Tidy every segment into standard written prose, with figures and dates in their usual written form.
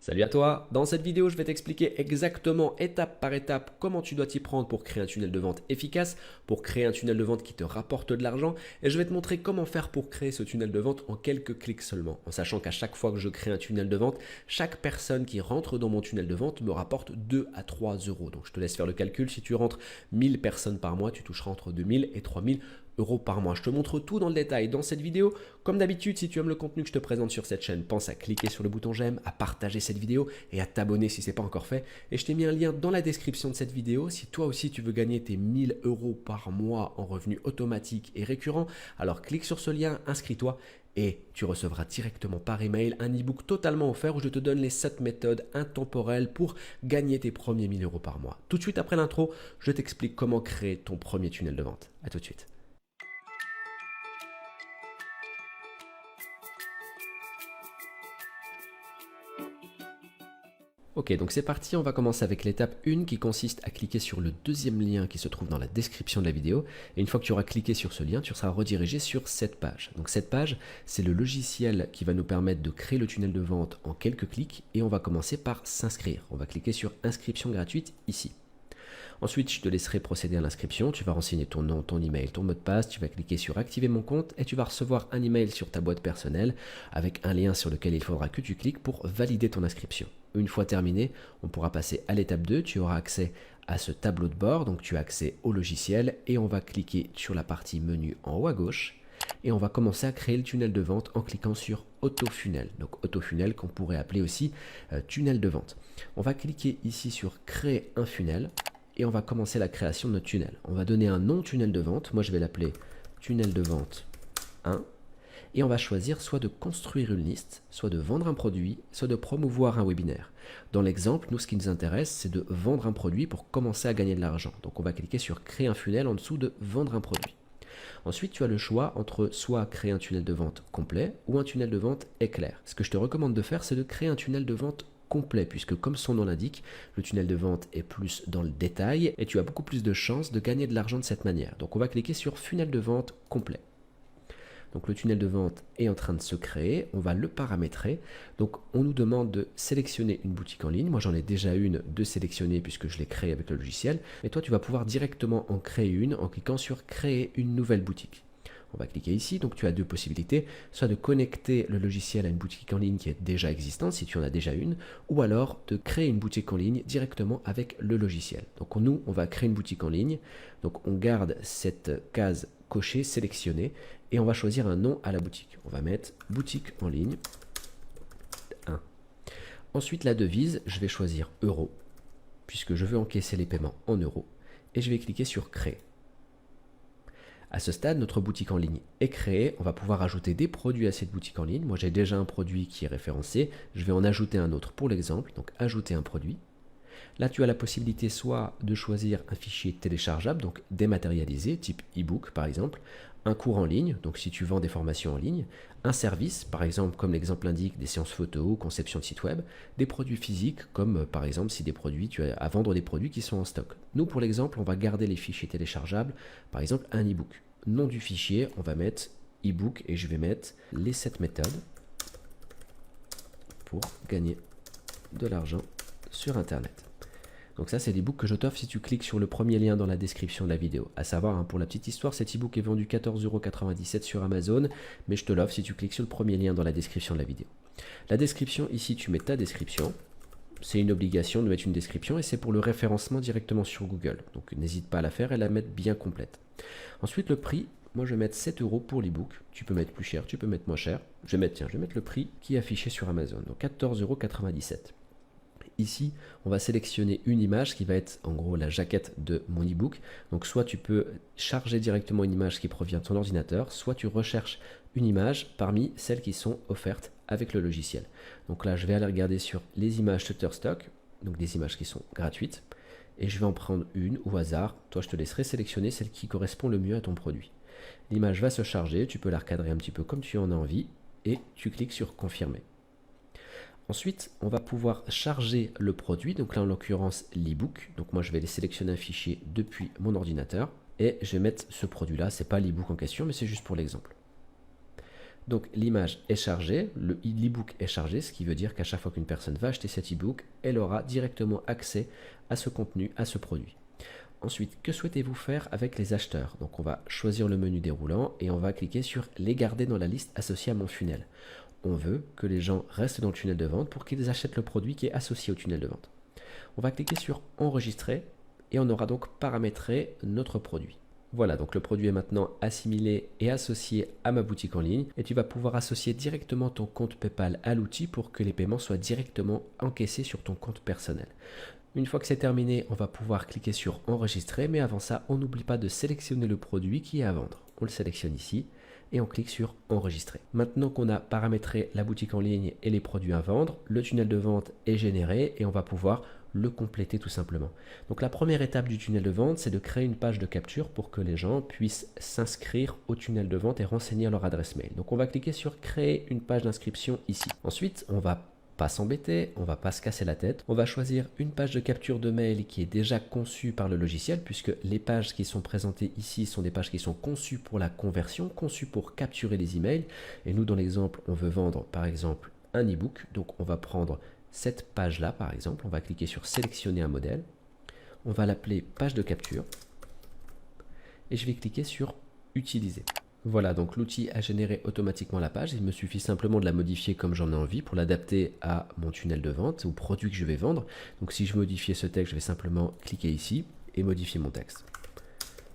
Salut à toi, dans cette vidéo je vais t'expliquer exactement étape par étape comment tu dois t'y prendre pour créer un tunnel de vente efficace, pour créer un tunnel de vente qui te rapporte de l'argent et je vais te montrer comment faire pour créer ce tunnel de vente en quelques clics seulement, en sachant qu'à chaque fois que je crée un tunnel de vente, chaque personne qui rentre dans mon tunnel de vente me rapporte 2 à 3 euros. Donc je te laisse faire le calcul, si tu rentres 1000 personnes par mois, tu toucheras entre 2000 et 3000 euros par mois. Je te montre tout dans le détail dans cette vidéo. Comme d'habitude, si tu aimes le contenu que je te présente sur cette chaîne, pense à cliquer sur le bouton j'aime, à partager cette vidéo et à t'abonner si ce n'est pas encore fait. Et je t'ai mis un lien dans la description de cette vidéo. Si toi aussi tu veux gagner tes 1000 euros par mois en revenus automatiques et récurrents, alors clique sur ce lien, inscris-toi et tu recevras directement par email un e-book totalement offert où je te donne les 7 méthodes intemporelles pour gagner tes premiers 1000 euros par mois. Tout de suite après l'intro, je t'explique comment créer ton premier tunnel de vente. À tout de suite. Ok, donc c'est parti, on va commencer avec l'étape 1 qui consiste à cliquer sur le deuxième lien qui se trouve dans la description de la vidéo. Et une fois que tu auras cliqué sur ce lien, tu seras redirigé sur cette page. Donc cette page, c'est le logiciel qui va nous permettre de créer le tunnel de vente en quelques clics et on va commencer par s'inscrire. On va cliquer sur inscription gratuite ici. Ensuite, je te laisserai procéder à l'inscription. Tu vas renseigner ton nom, ton email, ton mot de passe. Tu vas cliquer sur activer mon compte et tu vas recevoir un email sur ta boîte personnelle avec un lien sur lequel il faudra que tu cliques pour valider ton inscription. Une fois terminé, on pourra passer à l'étape 2. Tu auras accès à ce tableau de bord. Donc, tu as accès au logiciel et on va cliquer sur la partie menu en haut à gauche. Et on va commencer à créer le tunnel de vente en cliquant sur Autofunnel. Donc Autofunnel qu'on pourrait appeler aussi tunnel de vente. On va cliquer ici sur Créer un funnel. Et on va commencer la création de notre tunnel. On va donner un nom tunnel de vente. Moi, je vais l'appeler tunnel de vente 1. Et on va choisir soit de construire une liste, soit de vendre un produit, soit de promouvoir un webinaire. Dans l'exemple, nous, ce qui nous intéresse, c'est de vendre un produit pour commencer à gagner de l'argent. Donc, on va cliquer sur créer un funnel en dessous de vendre un produit. Ensuite, tu as le choix entre soit créer un tunnel de vente complet ou un tunnel de vente éclair. Ce que je te recommande de faire, c'est de créer un tunnel de vente complet, puisque comme son nom l'indique, le tunnel de vente est plus dans le détail et tu as beaucoup plus de chances de gagner de l'argent de cette manière. Donc on va cliquer sur funnel de vente complet. Donc le tunnel de vente est en train de se créer, on va le paramétrer. Donc on nous demande de sélectionner une boutique en ligne. Moi j'en ai déjà une de sélectionnée puisque je l'ai créée avec le logiciel. Mais toi tu vas pouvoir directement en créer une en cliquant sur créer une nouvelle boutique. On va cliquer ici, donc tu as deux possibilités, soit de connecter le logiciel à une boutique en ligne qui est déjà existante, si tu en as déjà une, ou alors de créer une boutique en ligne directement avec le logiciel. Donc nous, on va créer une boutique en ligne, donc on garde cette case cochée, sélectionnée, et on va choisir un nom à la boutique. On va mettre boutique en ligne 1. Ensuite, la devise, je vais choisir euro, puisque je veux encaisser les paiements en euros, et je vais cliquer sur créer. À ce stade, notre boutique en ligne est créée. On va pouvoir ajouter des produits à cette boutique en ligne. Moi, j'ai déjà un produit qui est référencé. Je vais en ajouter un autre pour l'exemple. Donc, ajouter un produit. Là, tu as la possibilité soit de choisir un fichier téléchargeable, donc dématérialisé, type e-book par exemple, un cours en ligne, donc si tu vends des formations en ligne, un service, par exemple comme l'exemple indique, des séances photo, conception de site web, des produits physiques, comme par exemple si des produits, tu as à vendre des produits qui sont en stock. Nous, pour l'exemple, on va garder les fichiers téléchargeables, par exemple un e-book. Nom du fichier, on va mettre e-book et je vais mettre les 7 méthodes pour gagner de l'argent sur Internet. Donc ça, c'est l'e-book que je t'offre si tu cliques sur le premier lien dans la description de la vidéo. À savoir, pour la petite histoire, cet e-book est vendu 14,97 € sur Amazon, mais je te l'offre si tu cliques sur le premier lien dans la description de la vidéo. La description, ici, tu mets ta description. C'est une obligation de mettre une description et c'est pour le référencement directement sur Google. Donc n'hésite pas à la faire et la mettre bien complète. Ensuite, le prix, moi je vais mettre 7 € pour l'e-book. Tu peux mettre plus cher, tu peux mettre moins cher. Je vais mettre le prix qui est affiché sur Amazon, donc 14,97 €. Ici, on va sélectionner une image qui va être en gros la jaquette de mon e-book. Donc soit tu peux charger directement une image qui provient de ton ordinateur, soit tu recherches une image parmi celles qui sont offertes avec le logiciel. Donc là, je vais aller regarder sur les images Shutterstock, donc des images qui sont gratuites, et je vais en prendre une au hasard. Toi, je te laisserai sélectionner celle qui correspond le mieux à ton produit. L'image va se charger, tu peux la recadrer un petit peu comme tu en as envie, et tu cliques sur confirmer. Ensuite, on va pouvoir charger le produit, donc là en l'occurrence l'e-book. Donc moi je vais aller sélectionner un fichier depuis mon ordinateur et je vais mettre ce produit-là. C'est pas l'e-book en question, mais c'est juste pour l'exemple. Donc l'image est chargée, l'e-book est chargé, ce qui veut dire qu'à chaque fois qu'une personne va acheter cet e-book, elle aura directement accès à ce contenu, à ce produit. Ensuite, que souhaitez-vous faire avec les acheteurs? Donc on va choisir le menu déroulant et on va cliquer sur les garder dans la liste associée à mon funnel. On veut que les gens restent dans le tunnel de vente pour qu'ils achètent le produit qui est associé au tunnel de vente. On va cliquer sur enregistrer et on aura donc paramétré notre produit. Voilà, donc le produit est maintenant assimilé et associé à ma boutique en ligne et tu vas pouvoir associer directement ton compte PayPal à l'outil pour que les paiements soient directement encaissés sur ton compte personnel. Une fois que c'est terminé, on va pouvoir cliquer sur enregistrer, mais avant ça, on n'oublie pas de sélectionner le produit qui est à vendre. On le sélectionne ici et on clique sur enregistrer. Maintenant qu'on a paramétré la boutique en ligne et les produits à vendre, le tunnel de vente est généré et on va pouvoir le compléter tout simplement. Donc la première étape du tunnel de vente, c'est de créer une page de capture pour que les gens puissent s'inscrire au tunnel de vente et renseigner leur adresse mail. Donc on va cliquer sur créer une page d'inscription ici. Ensuite, on va pas s'embêter, on va pas se casser la tête. On va choisir une page de capture de mail qui est déjà conçue par le logiciel, puisque les pages qui sont présentées ici sont des pages qui sont conçues pour la conversion, conçues pour capturer les emails. Et nous, dans l'exemple, on veut vendre par exemple un e-book. Donc on va prendre cette page-là par exemple, on va cliquer sur sélectionner un modèle. On va l'appeler page de capture. Et je vais cliquer sur utiliser. Voilà, donc l'outil a généré automatiquement la page. Il me suffit simplement de la modifier comme j'en ai envie pour l'adapter à mon tunnel de vente, au produit que je vais vendre. Donc si je veux modifier ce texte, je vais simplement cliquer ici et modifier mon texte.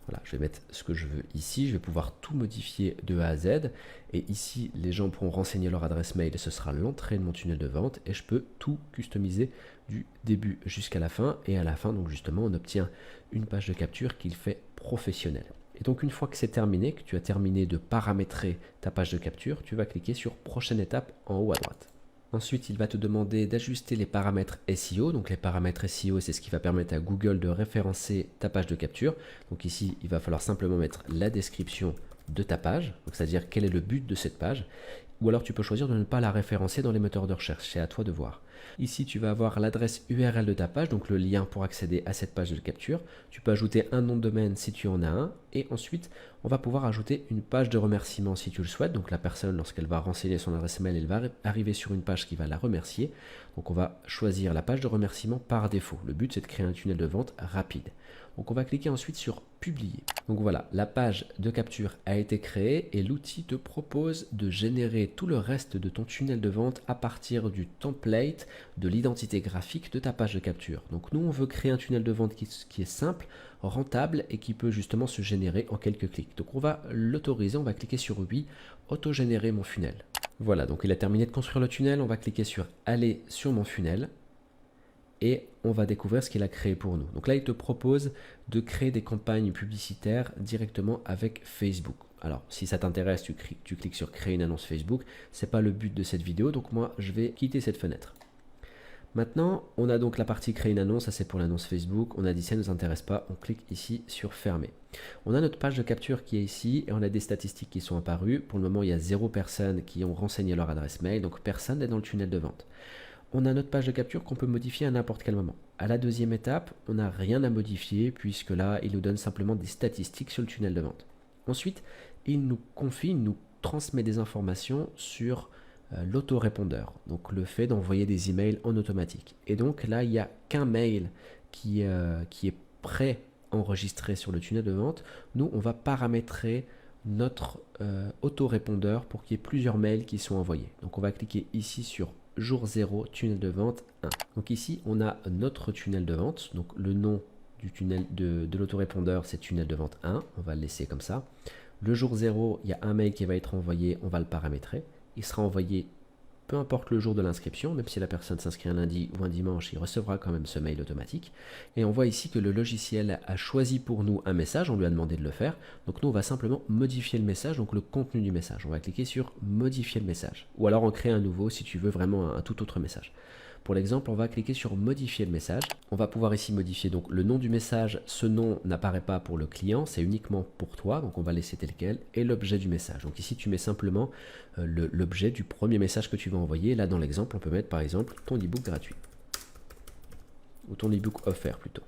Voilà, je vais mettre ce que je veux ici. Je vais pouvoir tout modifier de A à Z. Et ici, les gens pourront renseigner leur adresse mail. Ce sera l'entrée de mon tunnel de vente. Et je peux tout customiser du début jusqu'à la fin. Et à la fin, donc justement, on obtient une page de capture qui le fait professionnel. Et donc une fois que c'est terminé, que tu as terminé de paramétrer ta page de capture, tu vas cliquer sur prochaine étape en haut à droite. Ensuite, il va te demander d'ajuster les paramètres SEO. Donc les paramètres SEO, c'est ce qui va permettre à Google de référencer ta page de capture. Donc ici, il va falloir simplement mettre la description de ta page, c'est-à-dire quel est le but de cette page. Ou alors tu peux choisir de ne pas la référencer dans les moteurs de recherche, c'est à toi de voir. Ici, tu vas avoir l'adresse URL de ta page, donc le lien pour accéder à cette page de capture. Tu peux ajouter un nom de domaine si tu en as un. Et ensuite, on va pouvoir ajouter une page de remerciement si tu le souhaites. Donc la personne, lorsqu'elle va renseigner son adresse mail, elle va arriver sur une page qui va la remercier. Donc on va choisir la page de remerciement par défaut. Le but, c'est de créer un tunnel de vente rapide. Donc on va cliquer ensuite sur publier. Donc voilà, la page de capture a été créée et l'outil te propose de générer tout le reste de ton tunnel de vente à partir du template de l'identité graphique de ta page de capture. Donc nous, on veut créer un tunnel de vente qui est simple, rentable et qui peut justement se générer en quelques clics. Donc on va l'autoriser, on va cliquer sur oui, auto-générer mon funnel. Voilà, donc il a terminé de construire le tunnel, on va cliquer sur aller sur mon funnel. Et on va découvrir ce qu'il a créé pour nous. Donc là, il te propose de créer des campagnes publicitaires directement avec Facebook. Alors, si ça t'intéresse, tu cliques sur créer une annonce Facebook. Ce n'est pas le but de cette vidéo, donc moi, je vais quitter cette fenêtre. Maintenant, on a donc la partie créer une annonce, ça c'est pour l'annonce Facebook. On a dit ça ne nous intéresse pas, on clique ici sur fermer. On a notre page de capture qui est ici et on a des statistiques qui sont apparues. Pour le moment, il y a 0 personnes qui ont renseigné leur adresse mail, donc personne n'est dans le tunnel de vente. On a notre page de capture qu'on peut modifier à n'importe quel moment. À la deuxième étape, on n'a rien à modifier puisque là, il nous donne simplement des statistiques sur le tunnel de vente. Ensuite, il nous confie, il nous transmet des informations sur l'autorépondeur, donc le fait d'envoyer des emails en automatique. Et donc là, il n'y a qu'un mail qui est pré-enregistré sur le tunnel de vente. Nous, on va paramétrer notre autorépondeur pour qu'il y ait plusieurs mails qui sont envoyés. Donc on va cliquer ici sur jour 0, tunnel de vente 1. Donc ici, on a notre tunnel de vente. Donc le nom du tunnel de l'autorépondeur, c'est tunnel de vente 1. On va le laisser comme ça. Le jour 0, il y a un mail qui va être envoyé. On va le paramétrer. Il sera envoyé peu importe le jour de l'inscription, même si la personne s'inscrit un lundi ou un dimanche, il recevra quand même ce mail automatique. Et on voit ici que le logiciel a choisi pour nous un message, on lui a demandé de le faire. Donc nous, on va simplement modifier le message, donc le contenu du message. On va cliquer sur modifier le message. Ou alors en créer un nouveau si tu veux vraiment un tout autre message. Pour l'exemple, on va cliquer sur modifier le message. On va pouvoir ici modifier donc le nom du message. Ce nom n'apparaît pas pour le client, c'est uniquement pour toi. Donc on va laisser tel quel. Et l'objet du message. Donc ici, tu mets simplement l'objet du premier message que tu vas envoyer. Là, dans l'exemple, on peut mettre par exemple ton e-book gratuit. Ou ton e-book offert plutôt.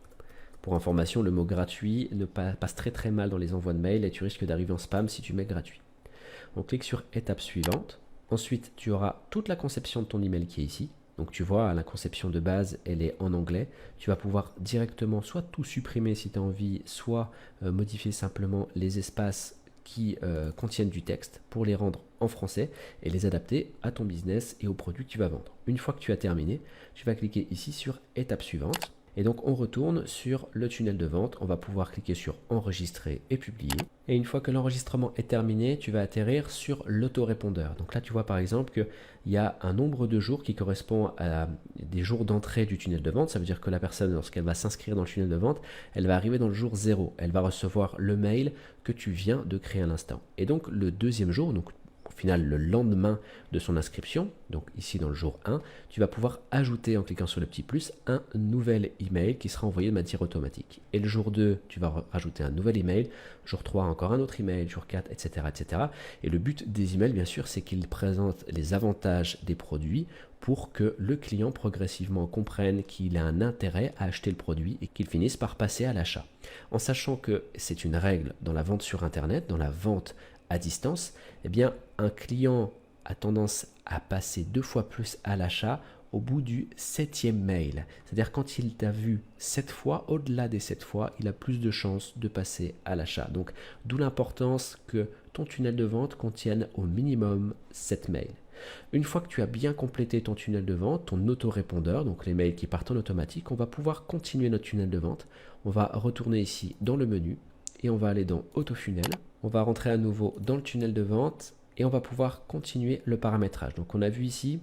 Pour information, le mot gratuit passe très mal dans les envois de mail et tu risques d'arriver en spam si tu mets gratuit. On clique sur étape suivante. Ensuite, tu auras toute la conception de ton email qui est ici. Donc tu vois, la conception de base, elle est en anglais. Tu vas pouvoir directement soit tout supprimer si tu as envie, soit modifier simplement les espaces qui contiennent du texte pour les rendre en français et les adapter à ton business et aux produits que tu vas vendre. Une fois que tu as terminé, tu vas cliquer ici sur étape suivante. Et donc on retourne sur le tunnel de vente, on va pouvoir cliquer sur enregistrer et publier. Et une fois que l'enregistrement est terminé, tu vas atterrir sur l'autorépondeur. Donc là tu vois par exemple qu'il y a un nombre de jours qui correspond à des jours d'entrée du tunnel de vente. Ça veut dire que la personne, lorsqu'elle va s'inscrire dans le tunnel de vente, elle va arriver dans le jour 0. Elle va recevoir le mail que tu viens de créer à l'instant. Et donc le deuxième jour, donc au final le lendemain de son inscription, donc ici dans le jour 1, tu vas pouvoir ajouter en cliquant sur le petit plus un nouvel email qui sera envoyé de manière automatique. Et le jour 2, tu vas rajouter un nouvel email, jour 3 encore un autre email, jour 4, etc. etc. Et le but des emails bien sûr c'est qu'ils présentent les avantages des produits pour que le client progressivement comprenne qu'il a un intérêt à acheter le produit et qu'il finisse par passer à l'achat. En sachant que c'est une règle dans la vente sur internet, dans la vente à distance, eh bien un client a tendance à passer 2 fois plus à l'achat au bout du 7e mail. C'est-à-dire quand il t'a vu 7 fois, au-delà des 7 fois, il a plus de chances de passer à l'achat. Donc d'où l'importance que ton tunnel de vente contienne au minimum 7 mails. Une fois que tu as bien complété ton tunnel de vente, ton autorépondeur, donc les mails qui partent en automatique, on va pouvoir continuer notre tunnel de vente. On va retourner ici dans le menu et on va aller dans Autofunnel. On va rentrer à nouveau dans le tunnel de vente et on va pouvoir continuer le paramétrage. Donc on a vu ici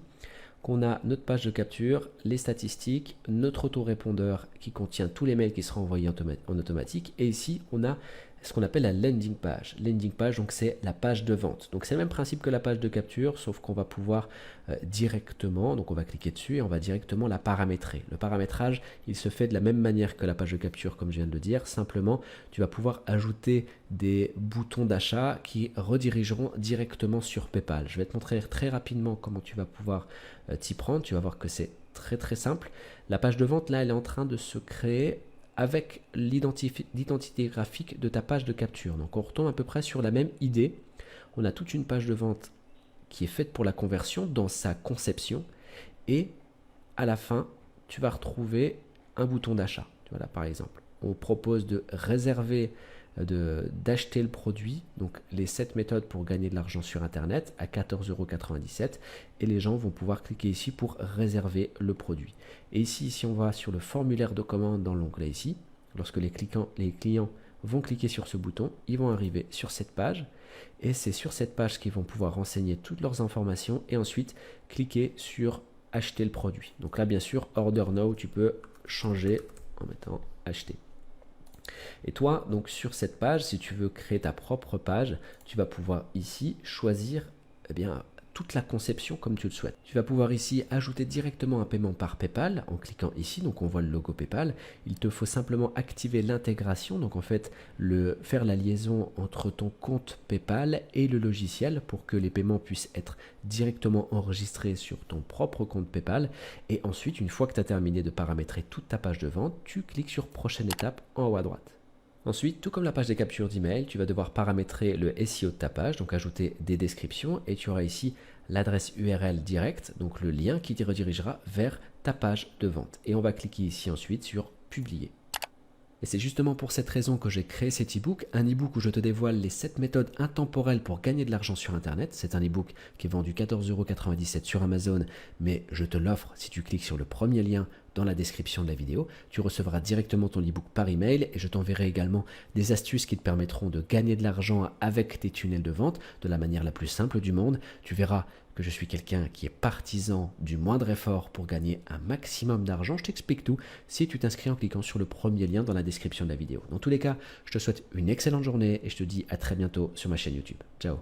qu'on a notre page de capture, les statistiques, notre autorépondeur qui contient tous les mails qui seront envoyés en automatique. Et ici, on a ce qu'on appelle la landing page. Landing page, donc c'est la page de vente. Donc c'est le même principe que la page de capture, sauf qu'on va pouvoir directement, donc on va cliquer dessus et on va directement la paramétrer. Le paramétrage, il se fait de la même manière que la page de capture, comme je viens de le dire. Simplement, tu vas pouvoir ajouter des boutons d'achat qui redirigeront directement sur PayPal. Je vais te montrer très rapidement comment tu vas pouvoir t'y prendre. Tu vas voir que c'est très simple. La page de vente, là, elle est en train de se créer avec l'identité graphique de ta page de capture. Donc on retombe à peu près sur la même idée. On a toute une page de vente qui est faite pour la conversion dans sa conception et à la fin, tu vas retrouver un bouton d'achat. Voilà, par exemple, on propose de réserver, d'acheter le produit, donc les 7 méthodes pour gagner de l'argent sur Internet à 14,97 € et les gens vont pouvoir cliquer ici pour réserver le produit. Et ici, si on va sur le formulaire de commande dans l'onglet ici, lorsque les clients vont cliquer sur ce bouton, ils vont arriver sur cette page et c'est sur cette page qu'ils vont pouvoir renseigner toutes leurs informations et ensuite cliquer sur acheter le produit. Donc là, bien sûr, Order Now, tu peux changer en mettant acheter. Et toi, donc sur cette page, si tu veux créer ta propre page, tu vas pouvoir ici choisir toute la conception comme tu le souhaites. Tu vas pouvoir ici ajouter directement un paiement par PayPal en cliquant ici, donc on voit le logo PayPal. Il te faut simplement activer l'intégration, donc en fait faire la liaison entre ton compte PayPal et le logiciel pour que les paiements puissent être directement enregistrés sur ton propre compte PayPal. Et ensuite, une fois que tu as terminé de paramétrer toute ta page de vente, tu cliques sur prochaine étape en haut à droite. Ensuite, tout comme la page des captures d'email, tu vas devoir paramétrer le SEO de ta page, donc ajouter des descriptions et tu auras ici l'adresse URL directe, donc le lien qui te redirigera vers ta page de vente. Et on va cliquer ici ensuite sur publier. Et c'est justement pour cette raison que j'ai créé cet e-book, un e-book où je te dévoile les 7 méthodes intemporelles pour gagner de l'argent sur Internet. C'est un e-book qui est vendu 14,97 € sur Amazon, mais je te l'offre si tu cliques sur le premier lien dans la description de la vidéo. Tu recevras directement ton e-book par email et je t'enverrai également des astuces qui te permettront de gagner de l'argent avec tes tunnels de vente de la manière la plus simple du monde. Tu verras que je suis quelqu'un qui est partisan du moindre effort pour gagner un maximum d'argent. Je t'explique tout si tu t'inscris en cliquant sur le premier lien dans la description de la vidéo. Dans tous les cas, je te souhaite une excellente journée et je te dis à très bientôt sur ma chaîne YouTube. Ciao.